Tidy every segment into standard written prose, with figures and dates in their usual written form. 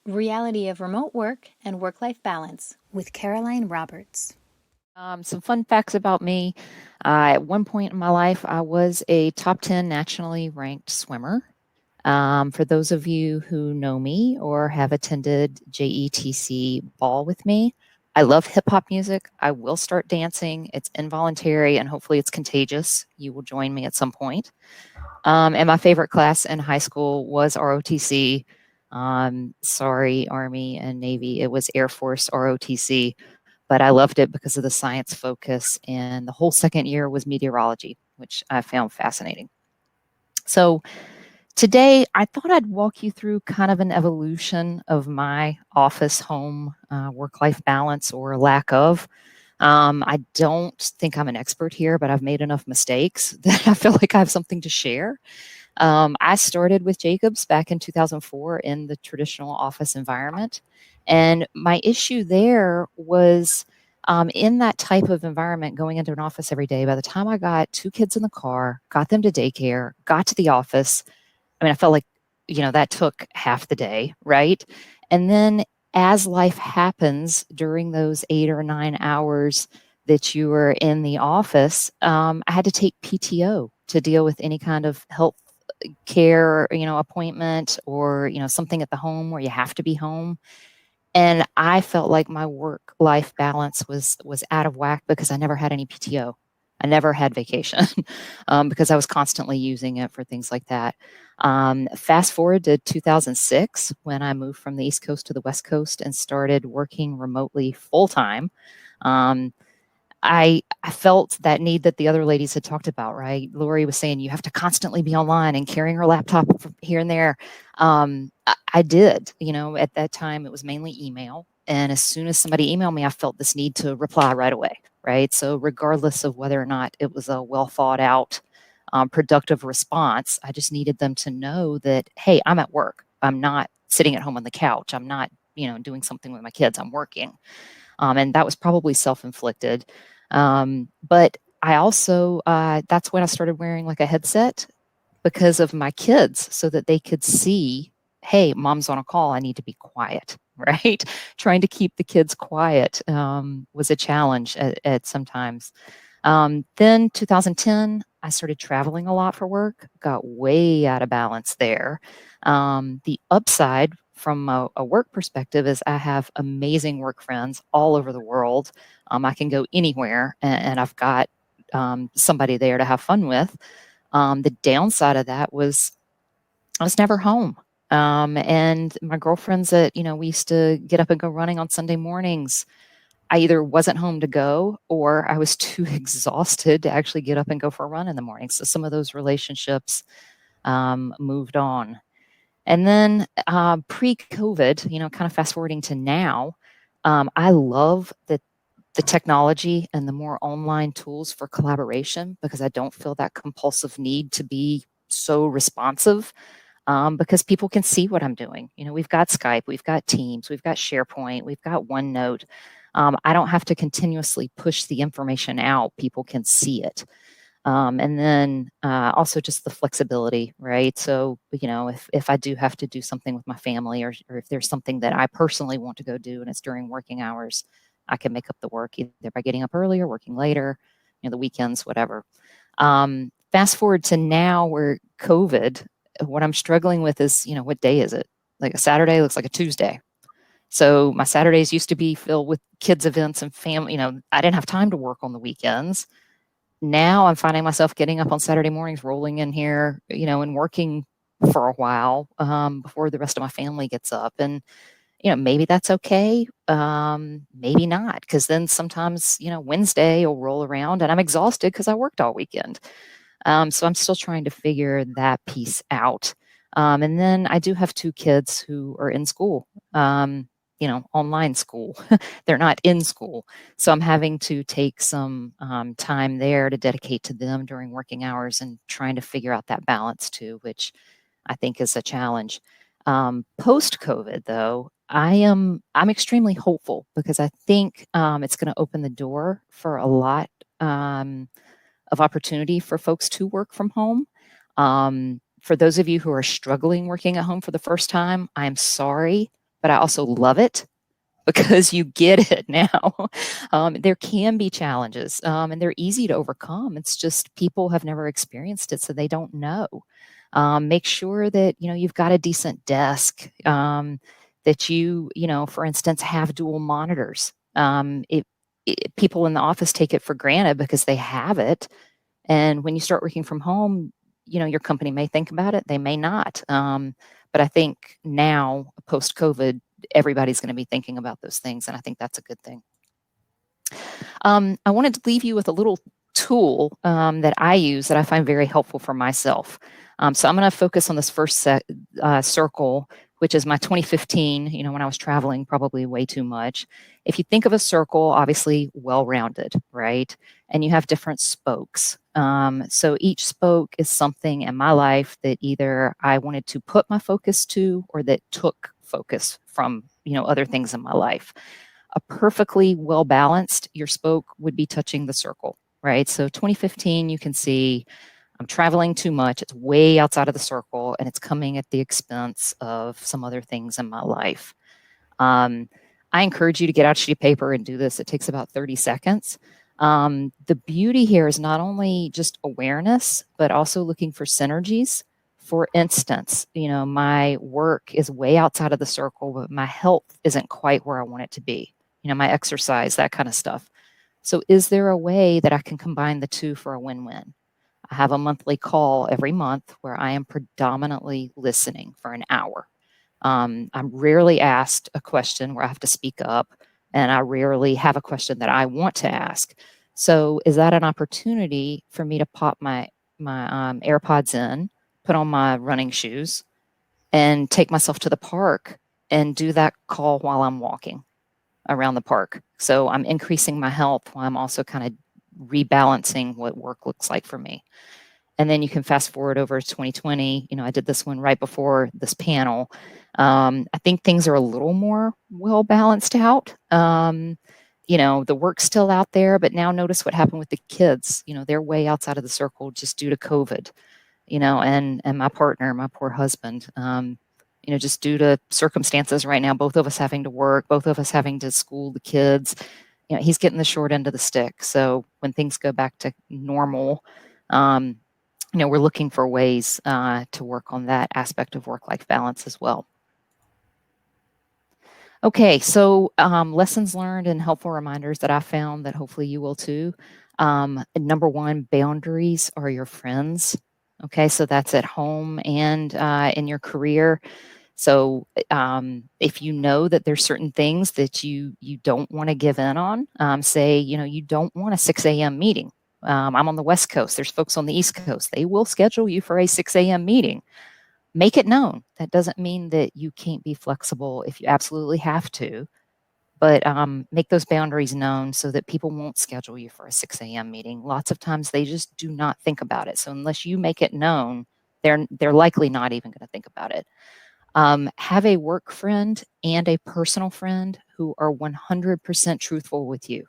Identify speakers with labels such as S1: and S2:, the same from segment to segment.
S1: Reality of Remote Work and Work-Life Balance with Caroline Roberts.
S2: Some fun facts about me. At one point in my life, I was a top 10 nationally ranked swimmer. For those of you who know me or have attended JETC ball with me, I love hip hop music. I will start dancing. It's involuntary and hopefully it's contagious. You will join me at some point. And my favorite class in high school was ROTC. Sorry, Army and Navy. It was Air Force ROTC, but I loved it because of the science focus. And the whole second year was meteorology, which I found fascinating. So today, I thought I'd walk you through kind of an evolution of my office home work life balance or lack of. I don't think I'm an expert here, but I've made enough mistakes that I feel like I have something to share. I started with Jacobs back in 2004 in the traditional office environment. And my issue there was in that type of environment, going into an office every day, by the time I got two kids in the car, got them to daycare, got to the office, I mean, I felt like, that took half the day, right? And then as life happens during those 8 or 9 hours that you were in the office, I had to take PTO to deal with any kind of health care, appointment or, something at the home where you have to be home. And I felt like my work life balance was out of whack because I never had any PTO. I never had vacation because I was constantly using it for things like that. Fast forward to 2006 when I moved from the East Coast to the West Coast and started working remotely full time. Um, I felt that need that the other ladies had talked about, right? Lori was saying you have to constantly be online and carrying her laptop from here and there. I did, at that time it was mainly email. And as soon as somebody emailed me, I felt this need to reply right away, right? So regardless of whether or not it was a well thought out, productive response, I just needed them to know that, hey, I'm at work. I'm not sitting at home on the couch. I'm not, doing something with my kids. I'm working. And that was probably self-inflicted. But I also, that's when I started wearing like a headset because of my kids so that they could see, hey, mom's on a call. I need to be quiet, right? Trying to keep the kids quiet was a challenge at sometimes. Then 2010, I started traveling a lot for work, got way out of balance there. The upside from a work perspective is I have amazing work friends all over the world. I can go anywhere and I've got somebody there to have fun with. The downside of that was I was never home. And my girlfriends that, we used to get up and go running on Sunday mornings. I either wasn't home to go or I was too exhausted to actually get up and go for a run in the morning. So some of those relationships moved on. And then pre COVID, kind of fast forwarding to now, I love the technology and the more online tools for collaboration because I don't feel that compulsive need to be so responsive because people can see what I'm doing. We've got Skype, we've got Teams, we've got SharePoint, we've got OneNote. I don't have to continuously push the information out. People can see it. And then also just the flexibility, right? So, if I do have to do something with my family or if there's something that I personally want to go do and it's during working hours, I can make up the work either by getting up earlier, working later, the weekends, whatever. Fast forward to now where COVID, what I'm struggling with is, what day is it? Like a Saturday looks like a Tuesday. So my Saturdays used to be filled with kids events and family, I didn't have time to work on the weekends. Now I'm finding myself getting up on Saturday mornings, rolling in here, and working for a while before the rest of my family gets up. And, maybe that's okay. Maybe not. Because then sometimes, Wednesday will roll around and I'm exhausted because I worked all weekend. So I'm still trying to figure that piece out. And then I do have two kids who are in school, online school. They're not in school. So I'm having to take some time there to dedicate to them during working hours and trying to figure out that balance too, which I think is a challenge. Post COVID, though, I'm extremely hopeful because I think it's going to open the door for a lot of opportunity for folks to work from home. For those of you who are struggling working at home for the first time, I'm sorry, but I also love it because you get it now. There can be challenges, and they're easy to overcome. It's just people have never experienced it, so they don't know. Make sure that you've got a decent desk, that for instance, have dual monitors. People in the office take it for granted because they have it, and when you start working from home, your company may think about it, they may not. But I think now, post COVID, everybody's going to be thinking about those things, and I think that's a good thing. I wanted to leave you with a little tool that I use that I find very helpful for myself. So I'm going to focus on this first circle, which is my 2015, when I was traveling probably way too much. If you think of a circle, obviously well-rounded, right? And you have different spokes. So each spoke is something in my life that either I wanted to put my focus to or that took focus from, other things in my life. A perfectly well-balanced, your spoke would be touching the circle, right? So 2015, you can see I'm traveling too much. It's way outside of the circle, and it's coming at the expense of some other things in my life. I encourage you to get out a sheet of paper and do this. It takes about 30 seconds. The beauty here is not only just awareness, but also looking for synergies. For instance, my work is way outside of the circle, but my health isn't quite where I want it to be. My exercise, that kind of stuff. So is there a way that I can combine the two for a win-win? I have a monthly call every month where I am predominantly listening for an hour. I'm rarely asked a question where I have to speak up, and I rarely have a question that I want to ask. So is that an opportunity for me to pop my AirPods in, put on my running shoes, and take myself to the park and do that call while I'm walking around the park? So I'm increasing my health while I'm also kind of rebalancing what work looks like for me. And then you can fast forward over to 2020. I did this one right before this panel. I think things are a little more well balanced out. The work's still out there, but now notice what happened with the kids. They're way outside of the circle just due to COVID. And my partner, my poor husband, just due to circumstances right now, both of us having to work, both of us having to school the kids, he's getting the short end of the stick. So when things go back to normal, we're looking for ways to work on that aspect of work-life balance as well. Okay, so lessons learned and helpful reminders that I found that hopefully you will too. Number one, boundaries are your friends. Okay, so that's at home and in your career. So if you know that there's certain things that you don't want to give in on, say, you don't want a 6 a.m. meeting. I'm on the West Coast. There's folks on the East Coast. They will schedule you for a 6 a.m. meeting. Make it known. That doesn't mean that you can't be flexible if you absolutely have to, but make those boundaries known so that people won't schedule you for a 6 a.m. meeting. Lots of times they just do not think about it. So unless you make it known, they're likely not even going to think about it. Have a work friend and a personal friend who are 100% truthful with you,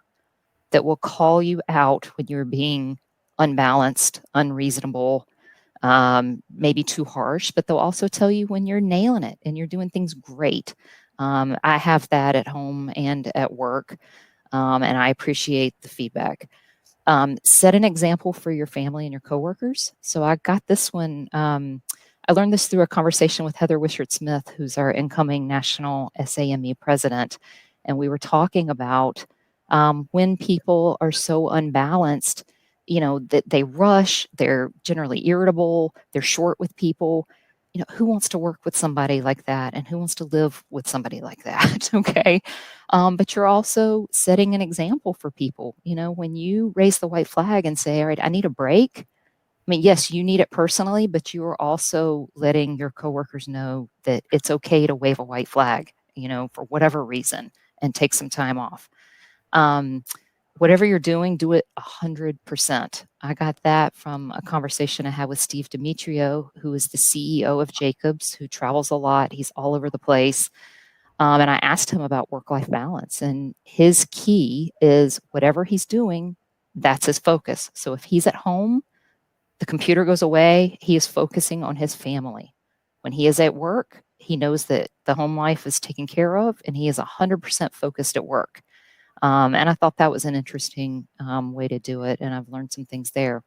S2: that will call you out when you're being unbalanced, unreasonable, maybe too harsh, but they'll also tell you when you're nailing it and you're doing things great. I have that at home and at work, and I appreciate the feedback. Set an example for your family and your coworkers. So I got this one. I learned this through a conversation with Heather Wishart-Smith, who's our incoming national SAME president. And we were talking about when people are so unbalanced, that they rush, they're generally irritable, they're short with people. Who wants to work with somebody like that? And who wants to live with somebody like that? Okay. But you're also setting an example for people. When you raise the white flag and say, all right, I need a break. I mean, yes, you need it personally, but you are also letting your coworkers know that it's okay to wave a white flag, for whatever reason, and take some time off. Whatever you're doing, do it 100%. I got that from a conversation I had with Steve Demetrio, who is the CEO of Jacobs, who travels a lot. He's all over the place. And I asked him about work-life balance, and his key is whatever he's doing, that's his focus. So if he's at home, the computer goes away, he is focusing on his family. When he is at work, he knows that the home life is taken care of, and he is 100% focused at work. And I thought that was an interesting way to do it, and I've learned some things there.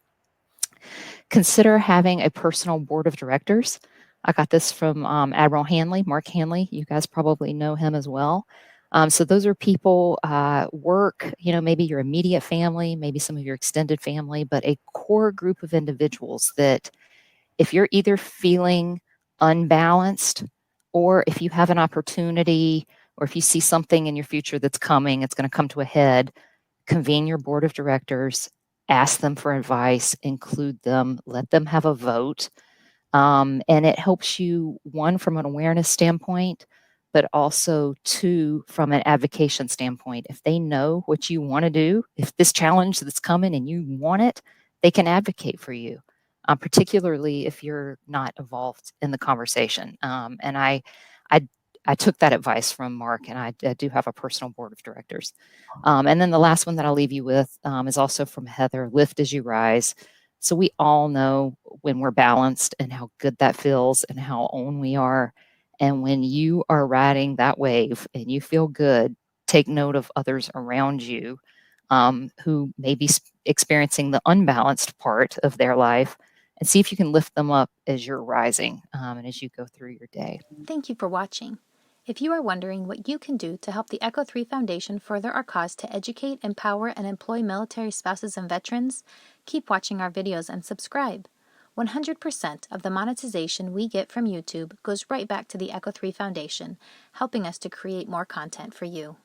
S2: Consider having a personal board of directors. I got this from Admiral Hanley, Mark Hanley. You guys probably know him as well. So those are people, work, maybe your immediate family, maybe some of your extended family, but a core group of individuals that if you're either feeling unbalanced, or if you have an opportunity, or if you see something in your future that's coming, it's going to come to a head, convene your board of directors, ask them for advice, include them, let them have a vote. And it helps you, one, from an awareness standpoint, but also two, from an advocacy standpoint. If they know what you want to do, if this challenge that's coming and you want it, they can advocate for you, particularly if you're not involved in the conversation. And I, I took that advice from Mark, and I do have a personal board of directors. And then the last one that I'll leave you with is also from Heather, Lift as You Rise. So we all know when we're balanced and how good that feels and how own we are. And when you are riding that wave and you feel good, take note of others around you who may be experiencing the unbalanced part of their life, and see if you can lift them up as you're rising and as you go through your day.
S1: Thank you for watching. If you are wondering what you can do to help the Echo 3 Foundation further our cause to educate, empower, and employ military spouses and veterans, keep watching our videos and subscribe. 100% of the monetization we get from YouTube goes right back to the Echo 3 Foundation, helping us to create more content for you.